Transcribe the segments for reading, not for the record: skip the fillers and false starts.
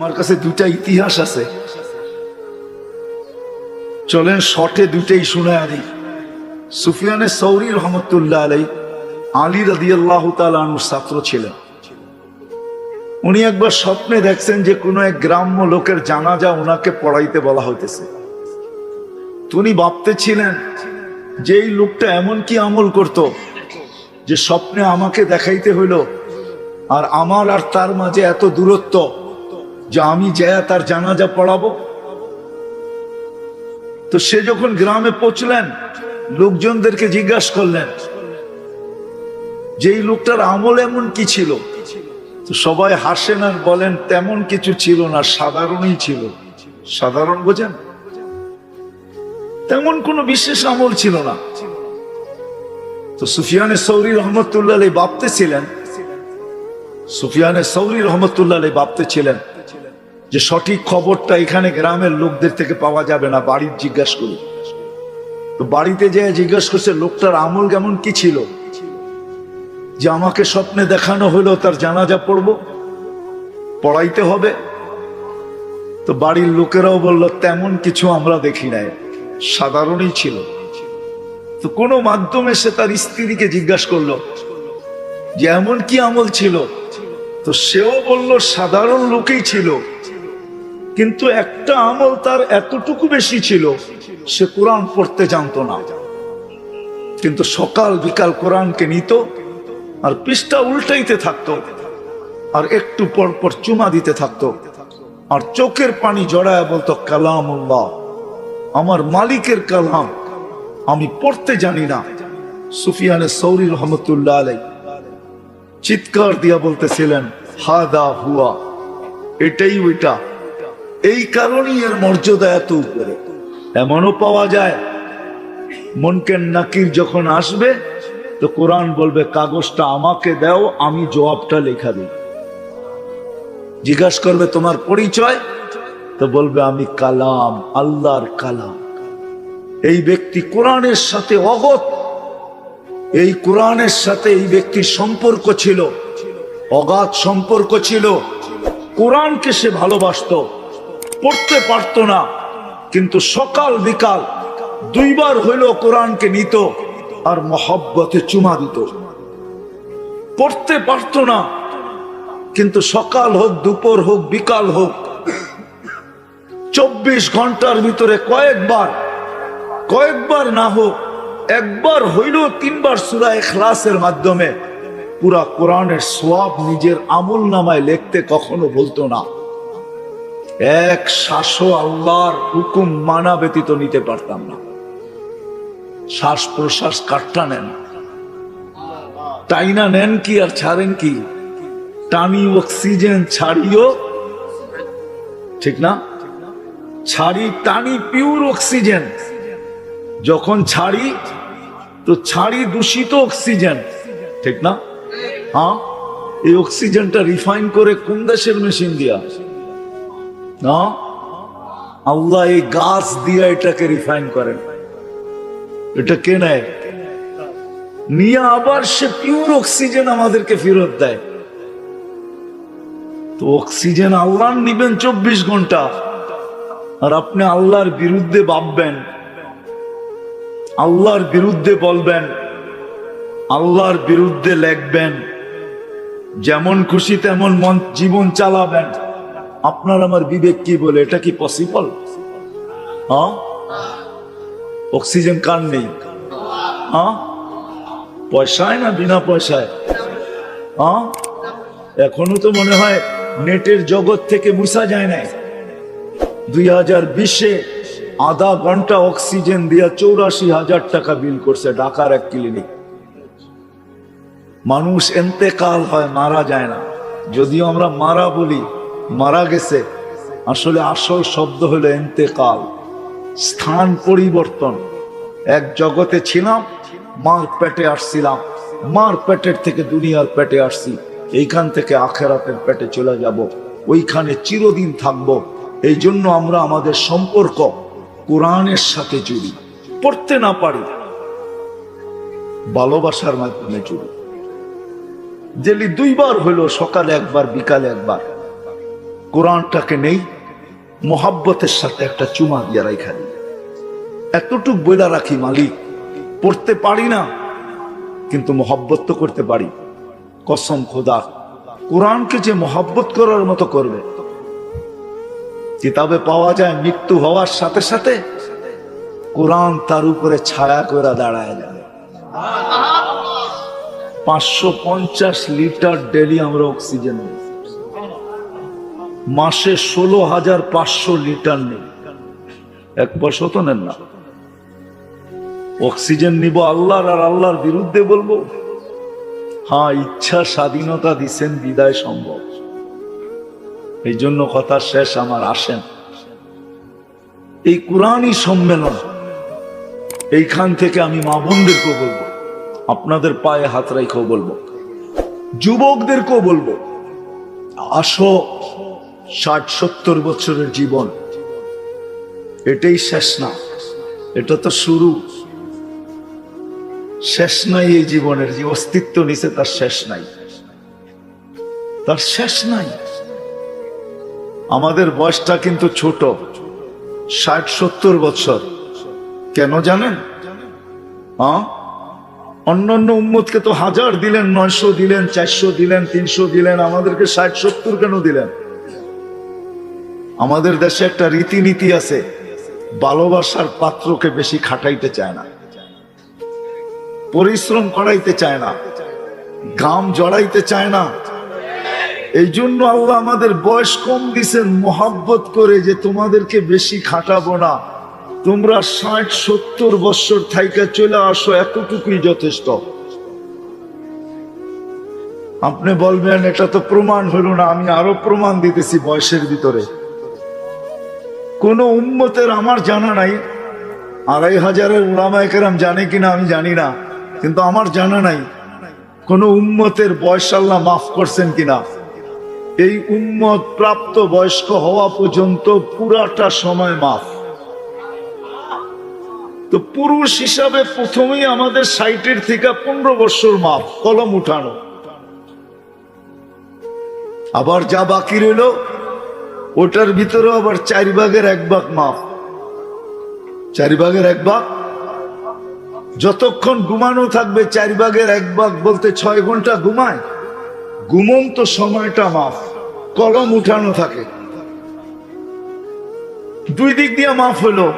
আমার কাছে দুটা ইতিহাস আছে, চলেন শর্টে দুটাই শুনায় দিই। সুফিয়ানে সৌরি রহমতুল্লাহ আলাই আলী রাদিয়াল্লাহু তাআলা আনহুর ছাত্র ছিলেন। উনি একবার স্বপ্নে দেখছেন যে কোনো এক গ্রাম্য লোকের জানাজা ওনাকে পড়াইতে বলা হইতেছে। উনি ভাবতেছিলেন যে এই লোকটা এমন কি আমল করত যে স্বপ্নে আমাকে দেখাইতে হইল, আর আমার আর তার মাঝে এত দূরত্ব যে আমি যায়া তার জানাজা পড়াবো। তো সে যখন গ্রামে পৌঁছলেন, লোকজনদেরকে জিজ্ঞাসা করলেন যে এই লোকটার আমল এমন কি ছিল। তো সবাই হাসেন আর বলেন তেমন কিছু ছিল না, সাধারণই ছিল। সাধারণ বোঝেন, তেমন কোনো বিশেষ আমল ছিল না। তো সুফিয়ানে সৌরি রহমতুল্লাহ আলাইহি ভাবতেছিলেন, সুফিয়ানে সৌরি রহমতুল্লাহ আলাইহি ভাবতেছিলেন যে সঠিক খবরটা এখানে গ্রামের লোকদের থেকে পাওয়া যাবে না, বাড়ির জিজ্ঞাসা করি। তো বাড়িতে যেয়ে জিজ্ঞাসা করছে লোকটার আমল কেমন কি ছিল যে আমাকে স্বপ্নে দেখানো হলো তার জানাজা পড়াইতে হবে। তো বাড়ির লোকেরাও বলল তেমন কিছু আমরা দেখি নাই, সাধারণই ছিল। তো কোনো মাধ্যমে সে তার স্ত্রীকে জিজ্ঞাসা করলো যে এমন কি আমল ছিল। তো সেও বলল সাধারণ লোকেই ছিল, কিন্তু একটা আমল তার এতটুকু বেশি ছিল, সে কোরআন পড়তে জানতো না, কিন্তু সকাল বিকাল কোরআনকে নিত আর পৃষ্ঠা উল্টাইতে থাকতো, আর একটু পর পর চুমা দিতে থাকতো, আর চোখের পানি জড়ায় বলতো কালামুল্লাহ, আমার মালিকের কালাম, আমি পড়তে জানি না। সুফিয়ানে সৌরি রহমতুল্লাহ আলাইহি চিৎকার দিয়া বলতেছিলেন হাদা হুয়া, এটাই ওইটা। এই কারণেই এর মর্যাদা এত উপরে। এমনও পাওয়া যায় মুনকার নাকির যখন আসবে তো কোরআন বলবে কাগজটা আমাকে দাও, আমি জবাবটা লেখা দিই। জিজ্ঞাসা করবে তোমার পরিচয়, তো বলবে আমি কালাম, আল্লাহর কালাম। এই ব্যক্তি কোরআনের সাথে অগত, এই কোরআনের সাথে এই ব্যক্তির সম্পর্ক ছিল, অগাধ সম্পর্ক ছিল। কোরআনকে সে ভালোবাসতো, পড়তে পারত না, কিন্তু সকাল বিকাল দুইবার হইল কোরআনকে নিত আর মহব্বতে চুমা দিত। পড়তে পারত না, কিন্তু সকাল হোক দুপুর হোক বিকাল হোক 24 ঘন্টার ভিতরে কয়েকবার না হোক একবার হইল 3 বার সূরা ইখলাসের মাধ্যমে পুরা কোরআনের সওয়াব নিজের আমল নামায় লিখতে কখনো বলতো না। এক শ্বাসও আল্লাহর হুকুম মানা ব্যতীত নিতে পারতাম না। শ্বাস প্রশ্বাস কাটটা নেন, টাইনা নেন কি আর ছাড়েন কি, টানি অক্সিজেন ছাড়িও, ঠিক না? ছাড়ি টানি পিওর অক্সিজেন, যখন ছাড়ি তো ছাড়ি দূষিত অক্সিজেন, ঠিক না? হ্যাঁ, এই অক্সিজেনটা রিফাইন করে কোন দেশের মেশিন দিয়া না, আল্লাহ এই গাছ দিয়া এটাকে রিফাইন করেন। এটা কে নেয়? নিয়ে আবার সে পিওর অক্সিজেন আমাদেরকে ফেরত দেয়। তো অক্সিজেন আল্লাহ নিবেন 24 ঘন্টা, আর আপনি আল্লাহর বিরুদ্ধে ভাববেন, আল্লাহর বিরুদ্ধে বলবেন, আল্লাহর বিরুদ্ধে লেখবেন, যেমন খুশি তেমন মন জীবন চালাবেন। আপনার আমার বিবেক কি বলে? এটা কি পসিবল? হ্যাঁ, অক্সিজেন কার নেই? হ্যাঁ, পয়সায় না বিনা পয়সায়? হ্যাঁ, এখনো তো মনে হয় নেটের জগৎ থেকে মুছা যায় নাই। 2020-এ আধা ঘন্টা অক্সিজেন দিয়া 84,000 টাকা বিল করছে ঢাকার এক ক্লিনিক। মানুষ এন্তেকাল হয়, মারা যায় না। যদিও আমরা মারা বলি, মারা গেছে, আসলে আসল শব্দ হলো এন্তেকাল, স্থান পরিবর্তন। এক জগতে ছিলাম, মার পেটে আসছিলাম, মার পেটের থেকে দুনিয়ার পেটে আসছি, এইখান থেকে আখেরাতের পেটে চলে যাব, ওইখানে চিরদিন থাকবো। এই জন্য আমরা আমাদের সম্পর্ক কোরআনের সাথে জুড়ি, পড়তে না পারি, ভালোবাসার মাধ্যমে জুড়ি। ডেলি 2 বার হইল, সকালে একবার বিকালে একবার। কোরআনটাকে নেই, মোহাব্বতের সাথে একটা চুমা দিয়ে রাখা দিই, এতটুক বইলা রাখি মালিক, পড়তে পারি না কিন্তু মোহাব্বত তো করতে পারি। কসম খোদা, কোরআনকে যে মোহাব্বত করার মতো করবে, কিতাবে পাওয়া যায় মৃত্যু হওয়ার সাথে সাথে কোরআন তার উপরে ছায়া করে দাঁড়ায় যাবে। 550 লিটার ডেলি আমরা অক্সিজেন নিই, মাসে 16,500 লিটার নেই। 1 বছর তো নেন না। অক্সিজেন নিব আল্লাহর, আর আল্লাহর বিরুদ্ধে বলবো? হ্যাঁ, ইচ্ছা স্বাধীনতা দিছেন বিদায় সম্ভব। এই জন্য কথা শেষ আমার, আসেন এই কোরআনই সম্মেলন, এইখান থেকে আমি মা বোনদেরকেও বলবো, আপনাদের পায়ে হাত রাইখেও বলবো, যুবকদেরকেও বলবো, আসো, 60-70 বছরের জীবন এটাই শেষ না, এটা তো শুরু। শেষ নাই এই জীবনের, যে অস্তিত্ব নিছে তার শেষ নাই, তার শেষ নাই। আমাদের বয়সটা কিন্তু ছোট, 60-70 বছর। কেন জানেন? অন্যান্য উম্মতকে তো 1000 দিলেন, 900 দিলেন, 400 দিলেন, 300 দিলেন, আমাদেরকে 60-70 কেন দিলেন? আমাদের দেশে একটা রীতিনীতি আছে, ভালোবাসার পাত্রকে বেশি খাটাইতে চায় না, পরিশ্রম করাইতে চায় না, ঘাম জড়াইতে চায় না। এই জন্য আল্লাহ আমাদের বয়স কম দিছেন মোহাব্বত করে, যে তোমাদেরকে বেশি খাটাবো না, তোমরা 60-70 বছর থাইকা চলে আসো, এতটুকুই যথেষ্ট। আপনি বলবেন এটা তো প্রমাণ হলো না, আমি আরো প্রমাণ দিতেছি বয়সের ভিতরে। কোন উম্মতের আমার জানা নাই, 2500 উলামায়ে কেরাম জানে কিনা আমি জানি না, কিন্তু আমার জানা নাই কোন উম্মতের বয়স আল্লাহ মাফ করছেন কিনা। এই উম্মত প্রাপ্ত বয়স্ক হওয়া পর্যন্ত পুরাটা সময় মাফ। তো পুরুষ হিসাবে প্রথমেই আমাদের 60 থেকে 15 বছর মাফ, কলম উঠানো। আবার যা বাকি রইল ওটার ভিতরে আবার 4/1 মাফ। 4/1 যতক্ষণ ঘুমানো থাকবে 4/1 বলতে 6 ঘন্টা ঘুমায়, ঘুমন্ত সময়টা মাফ, কলম উঠানো থাকে। 2 দিক দিয়ে মাফ হলো।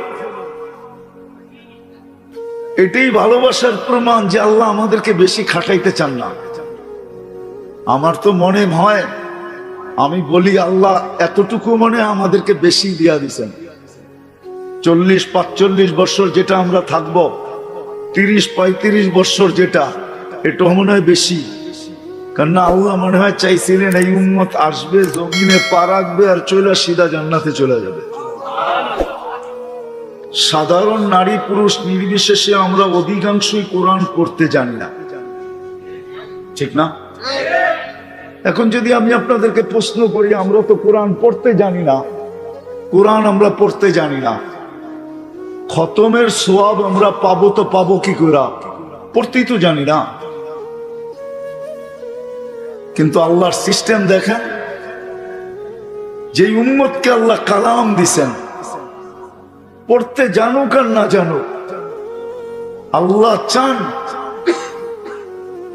এটাই ভালোবাসার প্রমাণ যে আল্লাহ আমাদেরকে বেশি খাটাইতে চান না। আমার তো মনে হয়, আমি বলি আল্লাহ এতটুকু মনে আমাদেরকে বেশি দিয়া দিছেন। 40-45 বছর যেটা আমরা থাকবো, 30-35 বছর যেটা, এটা মনে হয় বেশি। কারণ আল্লাহ মনে হয় চাইছিলেন এই উম্মত আসবে, জমিনে পা রাখবে, আর চলে সিধা জান্নাতে চলে যাবে। সাধারণ নারী পুরুষ নির্বিশেষে আমরা অধিকাংশই কোরআন পড়তে জানি না, ঠিক না? এখন যদি আমি আপনাদেরকে প্রশ্ন করি, আমরা তো কোরআন পড়তে জানি না, কোরআন আমরা পড়তে জানি না, খতমের সওয়াব আমরা পাবো তো পাবো কি করে? পড়তেই তো জানি না। কিন্তু আল্লাহর সিস্টেম দেখেন, যে উম্মতকে আল্লাহ কালাম দিছেন, পড়তে জানুক আর না জানুক, আল্লাহ চান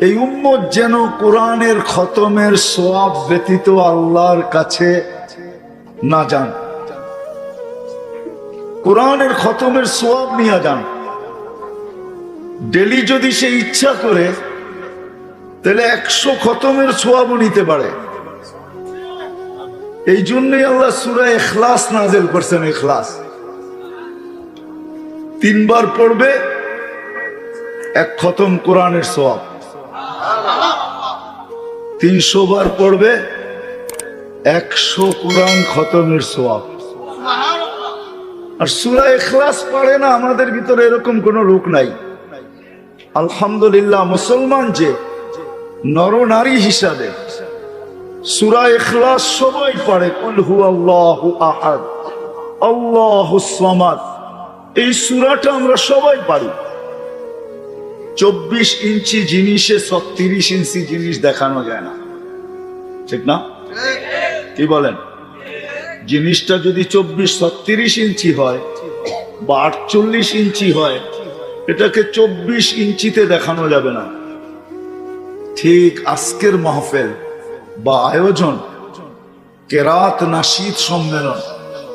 এই উম্মত যেন কোরআনের খতমের সওয়াব ব্যতীত আল্লাহর কাছে না যান, কোরআনের খতমের সওয়াব নিয়ে যান। ডেলি যদি সে ইচ্ছা করে তাহলে 100 খতমের সওয়াবও নিতে পারে। এই জন্যই আল্লাহ সূরা ইখলাস নাযিল করছেন। ইখলাস 3 বার পড়বে, 1 খতম কোরআনের সওয়াব। 300 বার পড়বে, 100 কোরআন খতমের সওয়াব। আর সূরা ইখলাস পড়ে না আমাদের ভিতরে এরকম কোন লোক নাই। আলহামদুলিল্লাহ, মুসলমান যে নর নারী হিসাবে সূরা ইখলাস সবাই পড়ে। কুল হুয়াল্লাহু আহাদ, আল্লাহুস সামাদ, এই সূরাটা আমরা সবাই পারি। 24 ইঞ্চি জিনিসে 36 ইঞ্চি জিনিস দেখানো যায় না, ঠিক না? কি বলেন? জিনিসটা যদি 24-36 ইঞ্চি হয় বা 48 ইঞ্চি হয়, এটাকে 24 ইঞ্চিতে দেখানো যাবে না। ঠিক আজকের মাহফিল বা আয়োজন কেরাত নাশিদ সম্মেলন,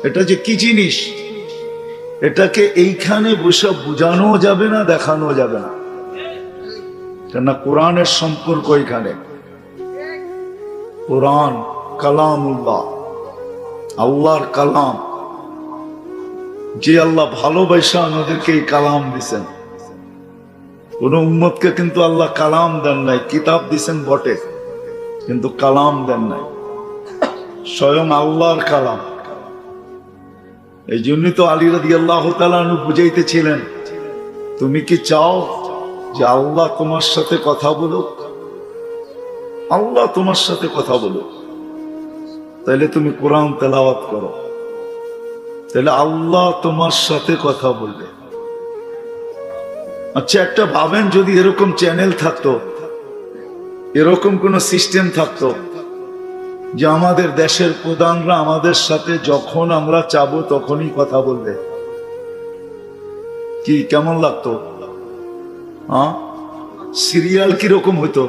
এটা যে কি জিনিস, এটাকে এইখানে বসে বোঝানো যাবে না, দেখানো যাবে না। কেন কোরআনের সম্পর্ক এখানে। কোরআন কালামুল্লাহ, আল্লাহর কালাম। যে আল্লাহ ভালোবাসা আমাদেরকে এই কালাম দিছেন। কোন উম্মতকে কিন্তু আল্লাহ কালাম দেন নাই, কিতাব দিছেন বটে, কিন্তু কালাম দেন নাই। স্বয়ং আল্লাহর কালাম। এই জন্যই তো আলী রাদিয়াল্লাহু তাআলা আনহু বুঝাইতেছিলেন, তুমি কি চাও যে আল্লাহ তোমার সাথে কথা বলুক? আল্লাহ তোমার সাথে কথা বলুক, তাহলে তুমি কোরআন তেলাওয়াত করো, তাহলে আল্লাহ তোমার সাথে কথা বলবে। আচ্ছা, একটা ভাবেন, যদি এরকম চ্যানেল থাকতো, এরকম কোন সিস্টেম থাকতো যে আমাদের দেশের প্রধানরা আমাদের সাথে যখন আমরা চাবো তখনই কথা বলবে, কি কেমন লাগতো? হ্যাঁ, সিরিয়াল কিরকম হইতো?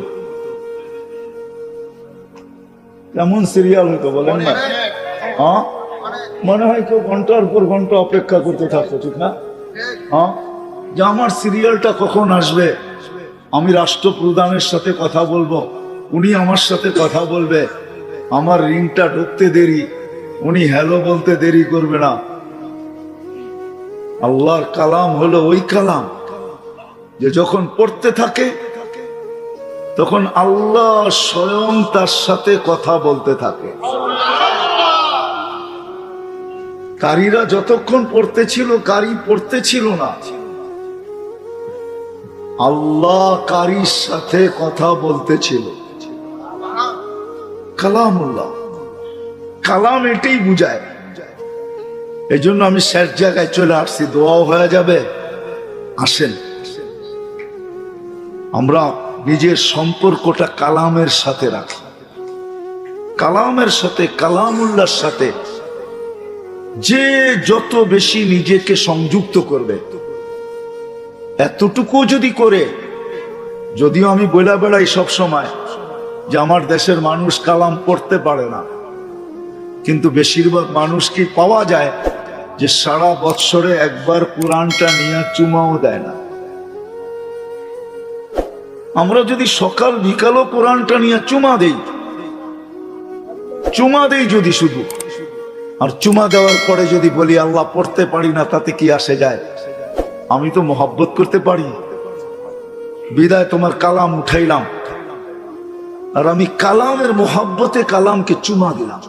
কেমন সিরিয়াল হইতো বলেন না? হ্যাঁ, মনে হয় কেউ ঘন্টার পর ঘন্টা অপেক্ষা করতে থাকতো, ঠিক না? হ্যাঁ, যে আমার সিরিয়ালটা কখন আসবে, আমি রাষ্ট্রপ্রধানের সাথে কথা বলবো, উনি আমার সাথে কথা বলবে, আমার রিংটা ঢুকতে দেরি, উনি হ্যালো বলতে দেরি করবে না। আল্লাহর কালাম হলো ওই কালাম যে যখন পড়তে থাকে তখন আল্লাহ স্বয়ং তার সাথে কথা বলতে থাকে। কারীরা যতক্ষণ পড়তেছিল, কারী পড়তেছিল না, আল্লাহ কারীর সাথে কথা বলতেছিল। কালামুল্লাহ, কালাম এটাই বুঝায়। এই জন্য আমি শেষ জায়গায় চলে আসছি, দোয়াও হয়ে যাবে। আসেন আমরা নিজের সম্পর্কটা কালামের সাথে রাখি, কালামের সাথে, কালামুল্লাহর সাথে। যে যত বেশি নিজেকে সংযুক্ত করবে, এতটুকু যদি করে, যদিও আমি বলে বেড়াই সব সময় যে আমার দেশের মানুষ কালাম পড়তে পারে না, কিন্তু বেশিরভাগ মানুষ কি পাওয়া যায় যে সারা বৎসরে একবার কোরআনটা নিয়ে চুমাও দেয় না। আমরা যদি সকাল বিকালও কোরআনটা নিয়ে চুমা দেই যদি শুধু, আর চুমা দেওয়ার পরে যদি বলি আল্লাহ পড়তে পারি না, তাতে কি আসে যায়? আমি তো মহব্বত করতে পারি, বিদায় তোমার কালাম উঠাইলাম, আর আমি কালামের মহব্বতে কালামকে চুমা দিলাম।